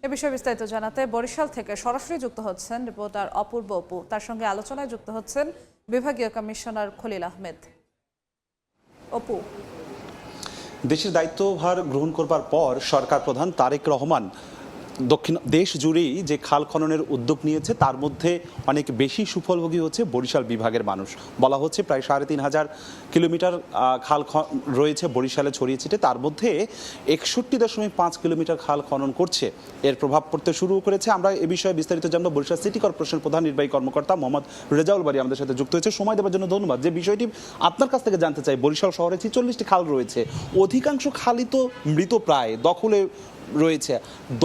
এ বিষয়ে বিস্তারিত জানাতে বরিশাল থেকে সরাসরি যুক্ত হচ্ছেন রিপোর্টার অপূর্ব অপু। তার সঙ্গে আলোচনায় যুক্ত হচ্ছেন বিভাগীয় কমিশনার খলিল আহমেদ। অপু, দেশের দায়িত্বভার গ্রহণ করবার পর সরকার প্রধান তারেক রহমান দক্ষিণ দেশ জুড়েই যে খাল খননের উদ্যোগ নিয়েছে তার মধ্যে অনেক বেশি সুফলভোগী হচ্ছে বরিশাল বিভাগের মানুষ। বলা হচ্ছে প্রায় ৩,৫০০ কিলোমিটার খাল রয়েছে বরিশালে ছড়িয়ে ছিটে, তার মধ্যে ৬১.৫ কিলোমিটার খাল খনন করছে। এর প্রভাব পড়তে শুরু করেছে। আমরা এ বিষয়ে বিস্তারিত জানবো। বরিশাল সিটি কর্পোরেশন প্রধান নির্বাহী কর্মকর্তা মোহাম্মদ রেজাউল বারী আমাদের সাথে যুক্ত হয়েছে। সময় দেওয়ার জন্য ধন্যবাদ। যে বিষয়টি আপনার কাছ থেকে জানতে চাই, বরিশাল শহরে ৪৬টি খাল রয়েছে, অধিকাংশ খালই তো মৃত প্রায় দখলে রয়েছে।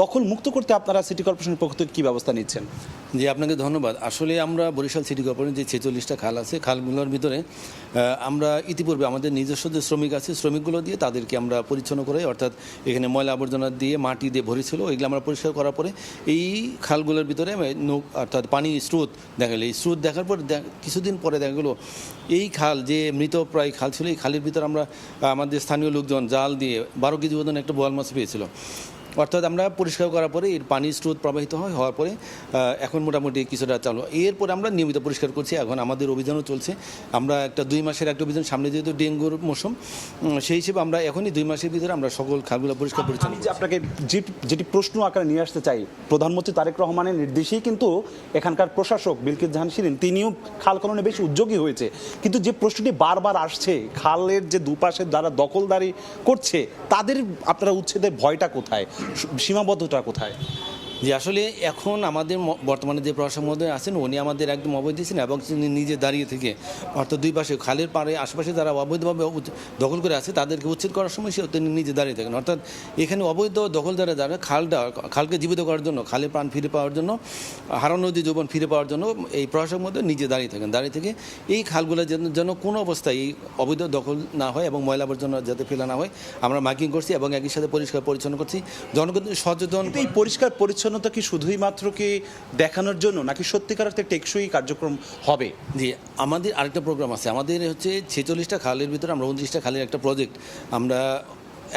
দখল মুক্ত করতে আপনারা সিটি কর্পোরেশনের পক্ষ থেকে কী ব্যবস্থা নিচ্ছেন? জি, আপনাকে ধন্যবাদ। আসলে আমরা বরিশাল সিটি কর্পোরেশন যে ৪৬টা খাল আছে, খালগুলোর ভিতরে আমরা ইতিপূর্বে আমাদের নিজস্ব যে শ্রমিক আছে, শ্রমিকগুলো দিয়ে তাদেরকে আমরা পরিচ্ছন্ন করে, অর্থাৎ এখানে ময়লা আবর্জনা দিয়ে মাটি দিয়ে ভরেছিল, এগুলো আমরা পরিষ্কার করার পরে এই খালগুলোর ভিতরে অর্থাৎ পানি স্রোত দেখা গেলো। এই স্রোত দেখার পর কিছুদিন পরে দেখা গেলো এই খাল যে মৃত প্রায় খাল ছিল, এই খালের ভিতরে আমরা আমাদের স্থানীয় লোকজন জাল দিয়ে ১২ কেজি ওজন একটা বোয়াল মাছ পেয়েছিল। অর্থাৎ আমরা পরিষ্কার করার পরে এর পানির স্রোত প্রবাহিত হওয়ার পরে এখন মোটামুটি কিছুটা চালু। এরপরে আমরা নিয়মিত পরিষ্কার করছি। এখন আমাদের অভিযানও চলছে। আমরা একটা 2 মাসের একটা অভিযান, সামনে যেহেতু ডেঙ্গুর মৌসুম, সেই হিসেবে আমরা এখনই 2 মাসের ভিতরে আমরা সকল খালগুলো পরিষ্কার পরিচ্ছন্ন। যে আপনাকে যেটি প্রশ্ন আকারে নিয়ে আসতে চাই, প্রধানমন্ত্রী তারেক রহমানের নির্দেশেই কিন্তু এখানকার প্রশাসক বিলকিস জাহান শিরিন তিনিও খাল খননে বেশ উদ্যোগী হয়েছে, কিন্তু যে প্রশ্নটি বারবার আসছে, খালের যে দুপাশে যারা দখলদারি করছে তাদের আপনারা উচ্ছেদের ভয়টা কোথায়, সীমাবদ্ধতা কোথায়? যে আসলে এখন আমাদের বর্তমানে যে প্রশাসক মহোদয় আছেন উনি আমাদের একদম অবৈধ দিয়েছেন এবং তিনি নিজে দাঁড়িয়ে থেকে, অর্থাৎ 2 পাশে খালের পাড়ে আশেপাশে যারা অবৈধভাবে দখল করে আছে তাদেরকে উচ্ছেদ করার সময় তিনি নিজে দাঁড়িয়ে থাকেন। অর্থাৎ এখানে অবৈধ দখলদারা যারা খালকে জীবিত করার জন্য, খালের প্রাণ ফিরে পাওয়ার জন্য, হারানো নদী যৌবন ফিরে পাওয়ার জন্য এই প্রশাসক মহোদয় নিজে দাঁড়িয়ে থাকেন। দাঁড়িয়ে থেকে এই খালগুলো যেন কোনো অবস্থায় এই অবৈধ দখল না হয় এবং ময়লা আবর্জনা যাতে ফেলা না হয় আমরা মার্কিং করছি এবং একই সাথে পরিষ্কার পরিচ্ছন্ন করছি। জনগণ সচেতন। এই পরিষ্কার পরিচ্ছন্নতা কি শুধুই মাত্র কি দেখানোর জন্য, নাকি সত্যিকার অর্থে টেকসই কার্যক্রম হবে? জি, আমাদের আরেকটা প্রোগ্রাম আছে। আমাদের হচ্ছে 46টা খালের ভিতরে আমরা 29টা খালের একটা প্রজেক্ট আমরা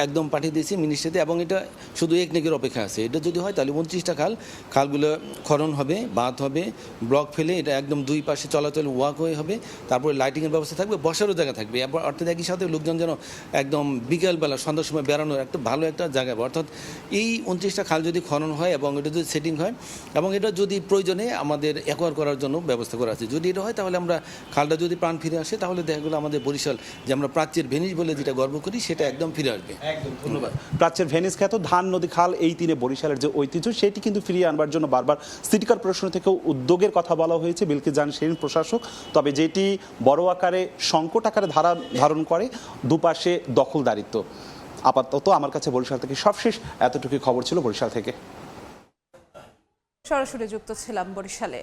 একদম পাঠিয়ে দিয়েছি মিনিস্ট্রিতে, এবং এটা শুধু একনেকের অপেক্ষা আছে। এটা যদি হয় তাহলে 29টা খালগুলো খনন হবে, বাঁধ হবে, ব্লক ফেলে এটা একদম 2 পাশে চলাচল ওয়াকওয়ে হবে, তারপরে লাইটিংয়ের ব্যবস্থা থাকবে, বসারও জায়গা থাকবে। অর্থাৎ একই সাথে লোকজন যেন একদম বিকেলবেলা সন্ধ্যার সময় বেড়ানোর একটা ভালো একটা জায়গা হবে। অর্থাৎ এই 29টা খাল যদি খনন হয় এবং এটা যদি সেটিং হয় এবং এটা যদি প্রয়োজনে আমাদের অ্যাকোয়ার করার জন্য ব্যবস্থা করা আছে, যদি এটা হয় তাহলে আমরা খালটা যদি প্রাণ ফিরে আসে তাহলে দেখা গেলো আমাদের বরিশাল যে আমরা প্রাচ্যের ভেনিস বলে যেটা গর্ব করি সেটা একদম ফিরে আসবে। একদম ধন্যবাদ। প্রাচ্যের ভেনিস খ্যাত ধান নদী খাল, এই তিনে বরিশালের যে ঐতিহ্য সেটি কিন্তু ফিরিয়ে আনবার জন্য বারবার সিটি কর্পোরেশন থেকেও উদ্যোগের কথা বলা হয়েছে, বিলকিস জাহান শিরিন প্রশাসক। তবে যেটি বড় আকারে সংকট আকারে ধারণ করে দুপাশে দখলদারিত্ব। আপাতত আমার কাছে বরিশাল থেকে সবশেষ এতটুকুই খবর ছিল। বরিশাল থেকে সরাসরি যুক্ত ছিলাম বরিশালে।